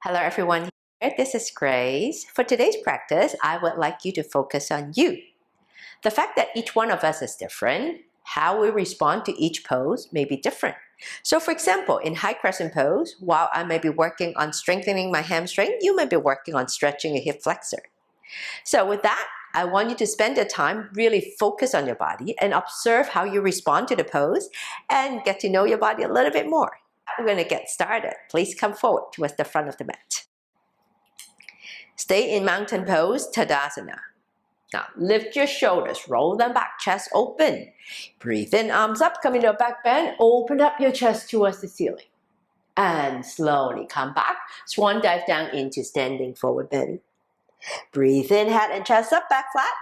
Hello everyone, this is Grace. For today's practice, I would like you to focus on you. The fact that each one of us is different, how we respond to each pose may be different. So for example, in high crescent pose, while I may be working on strengthening my hamstring, you may be working on stretching your hip flexor. So with that, I want you to spend the time really focus on your body and observe how you respond to the pose and get to know your body a little bit more. We're going to get started. Please come forward towards the front of the mat. Stay in mountain pose, Tadasana. Now lift your shoulders, roll them back, chest open. Breathe in, arms up, come into a back bend, open up your chest towards the ceiling. And slowly come back, swan dive down into standing forward bend. Breathe in, head and chest up, back flat.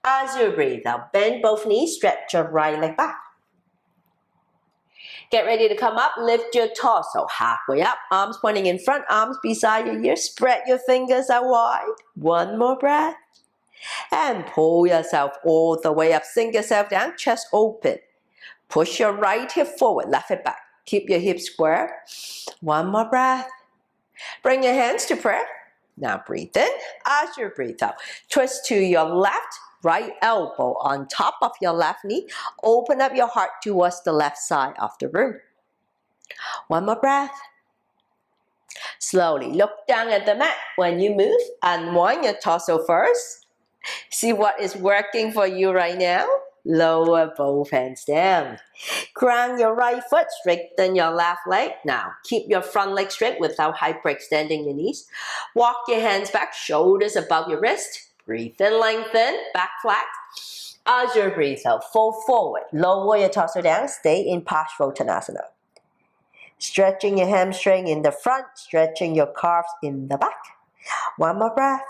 As you breathe out, bend both knees, stretch your right leg back. Get ready to come up, lift your torso halfway up, arms pointing in front, arms beside your ears, spread your fingers out wide. One more breath. And pull yourself all the way up, sink yourself down, chest open. Push your right hip forward, left hip back. Keep your hips square. One more breath. Bring your hands to prayer. Now breathe in, as you breathe out. Twist to your left, right elbow on top of your left knee. Open up your heart towards the left side of the room. One more breath. Slowly look down at the mat. When you move, unwind your torso first. See what is working for you right now. Lower both hands down. Ground your right foot, straighten your left leg. Now, keep your front leg straight without hyperextending your knees. Walk your hands back, shoulders above your wrist. Breathe in, lengthen, back flat. As you breathe out, fold forward. Lower your torso down, stay in Parsvottanasana. Stretching your hamstring in the front, stretching your calves in the back. One more breath.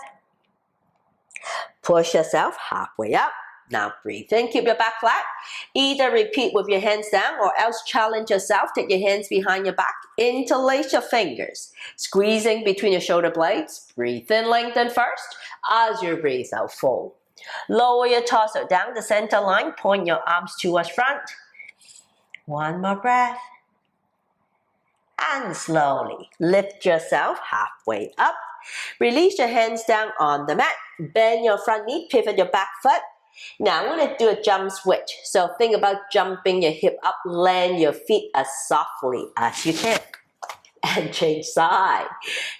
Push yourself halfway up. Now breathe in, keep your back flat. Either repeat with your hands down or else challenge yourself. Take your hands behind your back. Interlace your fingers. Squeezing between your shoulder blades. Breathe in, lengthen first. As you breathe out, fold. Lower your torso down the center line. Point your arms towards front. One more breath. And slowly lift yourself halfway up. Release your hands down on the mat. Bend your front knee, pivot your back foot. Now I'm going to do a jump switch. So think about jumping your hip up, land your feet as softly as you can. And change side.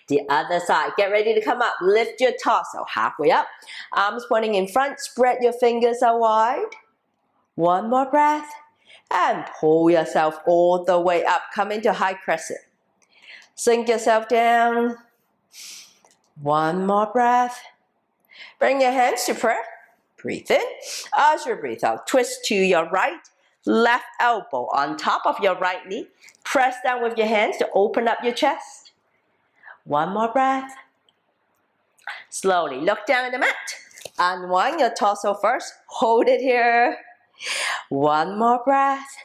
The other side. Get ready to come up. Lift your torso halfway up. Arms pointing in front. Spread your fingers out wide. One more breath. And pull yourself all the way up. Come into high crescent. Sink yourself down. One more breath. Bring your hands to prayer. Breathe in. As you breathe out, twist to your right, left elbow on top of your right knee. Press down with your hands to open up your chest. One more breath. Slowly look down at the mat. Unwind your torso first. Hold it here. One more breath.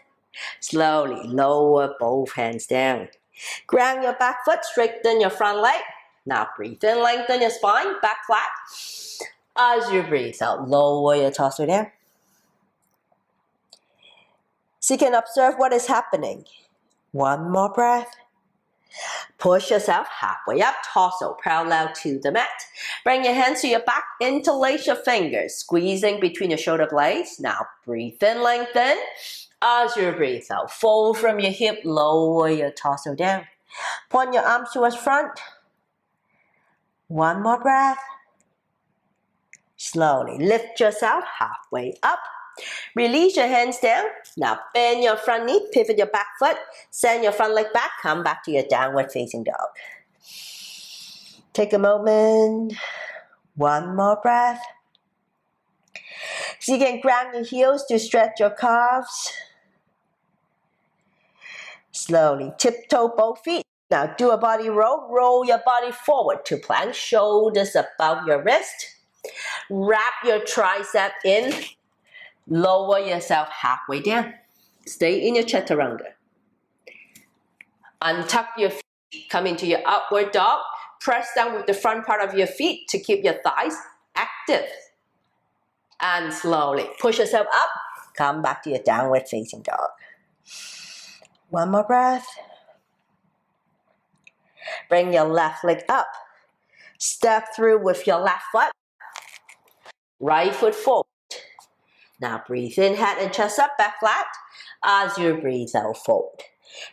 Slowly lower both hands down. Ground your back foot, straighten your front leg. Now breathe in, lengthen your spine, back flat. As you breathe out, lower your torso down. So you can observe what is happening. One more breath. Push yourself halfway up, torso parallel to the mat. Bring your hands to your back, interlace your fingers, squeezing between your shoulder blades. Now breathe in, lengthen. As you breathe out, fold from your hip, lower your torso down. Point your arms towards front. One more breath. Slowly lift yourself halfway up. Release your hands down. Now bend your front knee, pivot your back foot, send your front leg back, come back to your downward facing dog. Take a moment. One more breath. So you can ground your heels to stretch your calves. Slowly tiptoe both feet. Now do a body roll. Roll your body forward to plank, shoulders above your wrist. Wrap your tricep in. Lower yourself halfway down. Stay in your chaturanga. Untuck your feet. Come into your upward dog. Press down with the front part of your feet to keep your thighs active. And slowly push yourself up. Come back to your downward facing dog. One more breath. Bring your left leg up. Step through with your left foot. Right foot forward. Now breathe in, head and chest up, back flat. As you breathe out, fold.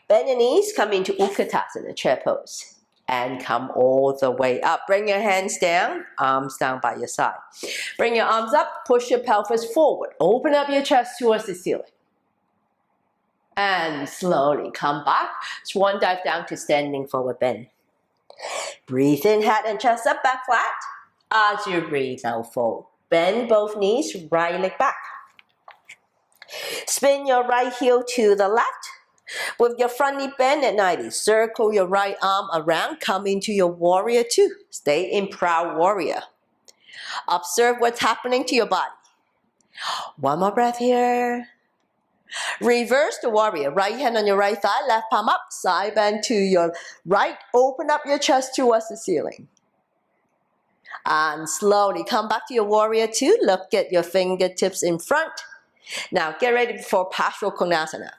Bend your knees, come into Utkatasana, chair pose. And come all the way up. Bring your hands down, arms down by your side. Bring your arms up, push your pelvis forward. Open up your chest towards the ceiling. And slowly come back. Swan dive down to standing forward bend. Breathe in, head and chest up, back flat. As you breathe out, fold. Bend both knees, right leg back. Spin your right heel to the left. With your front knee bent at 90, circle your right arm around, come into your warrior two. Stay in proud warrior. Observe what's happening to your body. One more breath here. Reverse the warrior. Right hand on your right thigh, left palm up, side bend to your right. Open up your chest towards the ceiling. And slowly come back to your warrior two. Look at your fingertips in front. Now get ready for partial konasana.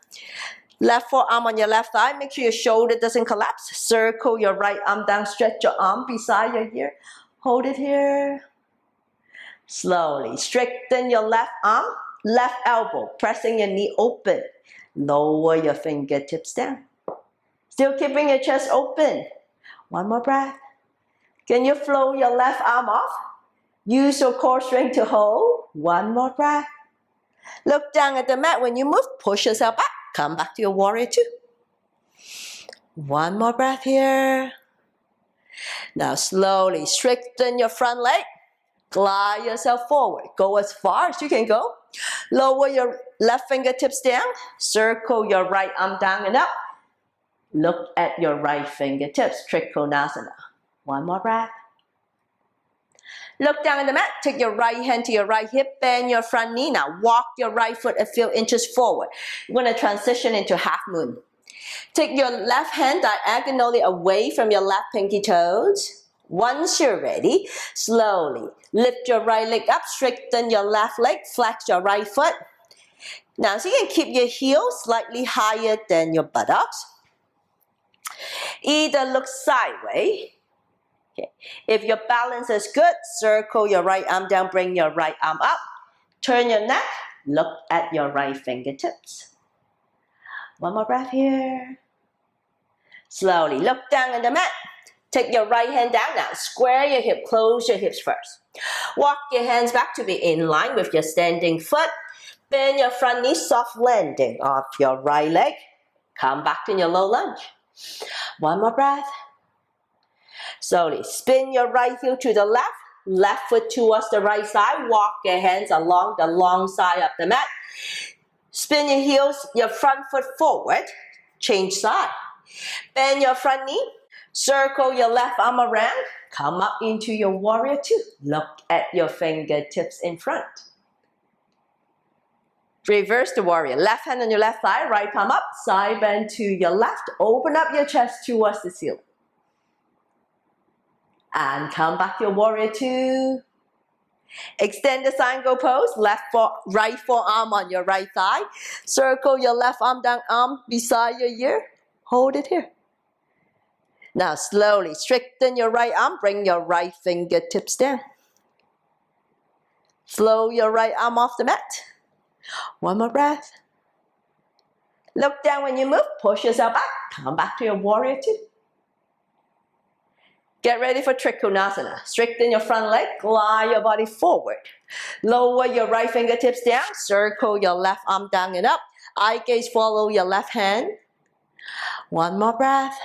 Left forearm on your left thigh. Make sure your shoulder doesn't collapse. Circle your right arm down. Stretch your arm beside your ear. Hold it here. Slowly straighten your left arm, left elbow. Pressing your knee open. Lower your fingertips down. Still keeping your chest open. One more breath. Can you flow your left arm off? Use your core strength to hold. One more breath. Look down at the mat. When you move, push yourself back. Come back to your warrior two. One more breath here. Now slowly straighten your front leg. Glide yourself forward. Go as far as you can go. Lower your left fingertips down. Circle your right arm down and up. Look at your right fingertips. Trikonasana. One more breath. Look down at the mat. Take your right hand to your right hip. Bend your front knee. Now walk your right foot a few inches forward. You're going to transition into half moon. Take your left hand diagonally away from your left pinky toes. Once you're ready, slowly lift your right leg up. Straighten your left leg. Flex your right foot. Now so you can keep your heels slightly higher than your buttocks. Either look sideways. Okay. If your balance is good, circle your right arm down, bring your right arm up. Turn your neck, look at your right fingertips. One more breath here. Slowly look down at the mat. Take your right hand down now. Square your hip, close your hips first. Walk your hands back to be in line with your standing foot. Bend your front knee, soft landing off your right leg. Come back to your low lunge. One more breath. Slowly spin your right heel to the left, left foot towards the right side. Walk your hands along the long side of the mat. Spin your heels, your front foot forward. Change side. Bend your front knee. Circle your left arm around. Come up into your warrior two. Look at your fingertips in front. Reverse the warrior. Left hand on your left thigh, right palm up. Side bend to your left. Open up your chest towards the ceiling. And come back to your warrior two. Extend the triangle pose. Right forearm on your right thigh. Circle your left arm down, arm beside your ear. Hold it here. Now slowly straighten your right arm. Bring your right fingertips down. Flow your right arm off the mat. One more breath. Look down when you move. Push yourself back. Come back to your warrior two. Get ready for Trikonasana. Straighten your front leg. Glide your body forward. Lower your right fingertips down. Circle your left arm down and up. Eye gaze follow your left hand. One more breath.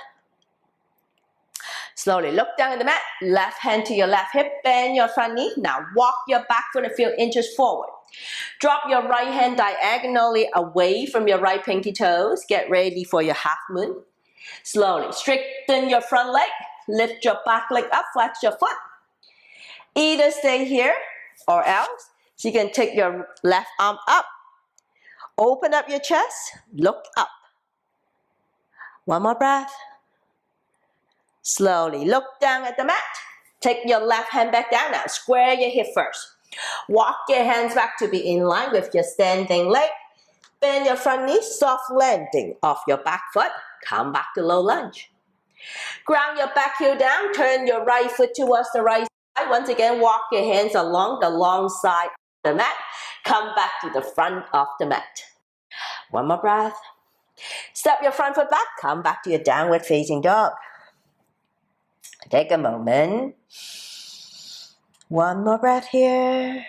Slowly look down at the mat. Left hand to your left hip. Bend your front knee. Now walk your back foot a few inches forward. Drop your right hand diagonally away from your right pinky toes. Get ready for your half moon. Slowly straighten your front leg. Lift your back leg up. Flex your foot. Either stay here or else. So you can take your left arm up. Open up your chest. Look up. One more breath. Slowly look down at the mat. Take your left hand back down now. Square your hip first. Walk your hands back to be in line with your standing leg. Bend your front knee, soft landing off your back foot. Come back to low lunge. Ground your back heel down, turn your right foot towards the right side. Once again, walk your hands along the long side of the mat. Come back to the front of the mat. One more breath. Step your front foot back, come back to your downward facing dog. Take a moment. One more breath here.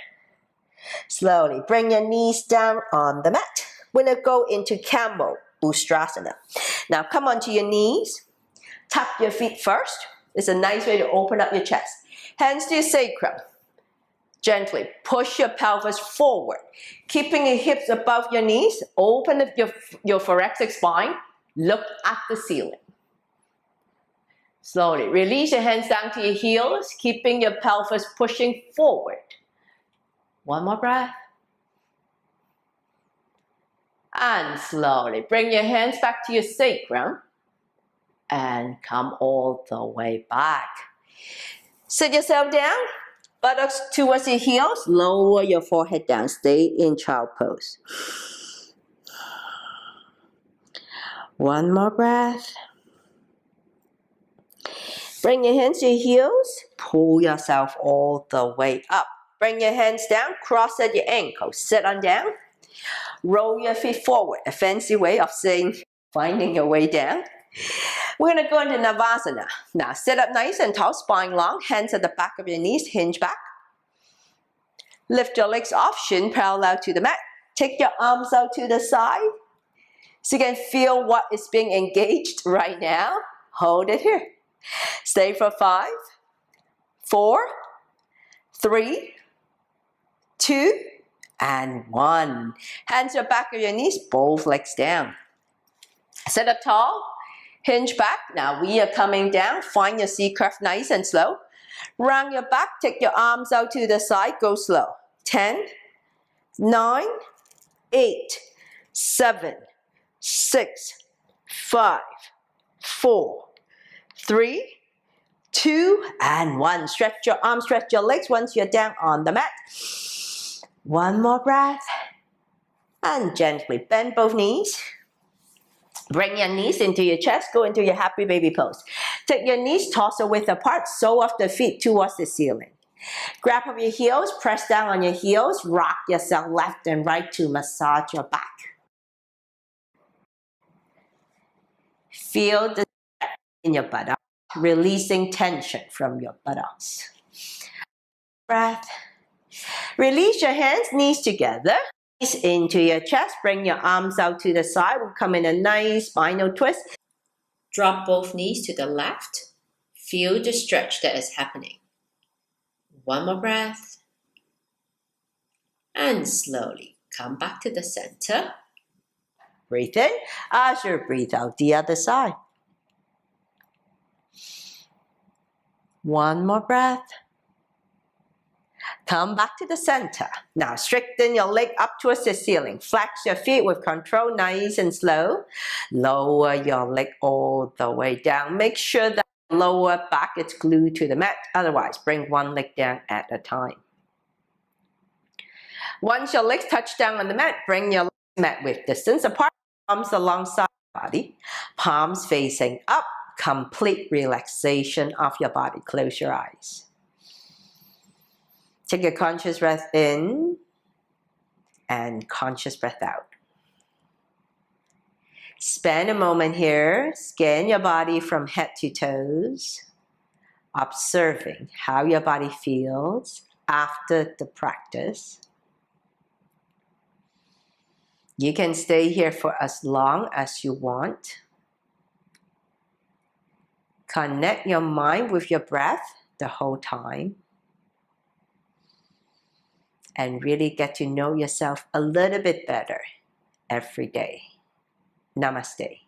Slowly bring your knees down on the mat. We're going to go into camel ustrasana. Now come onto your knees. Tap your feet first. It's a nice way to open up your chest. Hands to your sacrum. Gently push your pelvis forward. Keeping your hips above your knees. Open up your thoracic spine. Look at the ceiling. Slowly release your hands down to your heels. Keeping your pelvis pushing forward. One more breath. And slowly bring your hands back to your sacrum. And come all the way back. Sit yourself down. Buttocks towards your heels. Lower your forehead down. Stay in child pose. One more breath. Bring your hands to your heels. Pull yourself all the way up. Bring your hands down. Cross at your ankles. Sit on down. Roll your feet forward. A fancy way of saying finding your way down. We're going to go into Navasana. Now sit up nice and tall, spine long, hands at the back of your knees, hinge back. Lift your legs off, shin parallel to the mat. Take your arms out to the side. So you can feel what is being engaged right now. Hold it here. Stay for 5, 4, 3, 2, and 1. Hands at the back of your knees, both legs down. Sit up tall. Hinge back. Now we are coming down. Find your C curve nice and slow. Round your back. Take your arms out to the side. Go slow. 10, 9, 8, 7, 6, 5, 4, 3, 2, and 1. Stretch your arms, stretch your legs once you're down on the mat. One more breath. And gently bend both knees. Bring your knees into your chest, go into your happy baby pose. Take your knees, torso width apart, sole of the feet towards the ceiling. Grab up your heels, press down on your heels, rock yourself left and right to massage your back. Feel the stretch in your buttocks, releasing tension from your buttocks. Breath. Release your hands, knees together. Into your chest, bring your arms out to the side. We'll come in a nice spinal twist. Drop both knees to the left. Feel the stretch that is happening. One more breath. And slowly come back to the center. Breathe in as you breathe out the other side. One more breath. Come back to the center. Now straighten your leg up towards the ceiling. Flex your feet with control, nice and slow. Lower your leg all the way down. Make sure that lower back is glued to the mat. Otherwise, bring one leg down at a time. Once your legs touch down on the mat, bring your mat width distance apart. Arms alongside the body. Palms facing up. Complete relaxation of your body. Close your eyes. Take a conscious breath in and conscious breath out. Spend a moment here, scan your body from head to toes, observing how your body feels after the practice. You can stay here for as long as you want. Connect your mind with your breath the whole time. And really get to know yourself a little bit better every day. Namaste.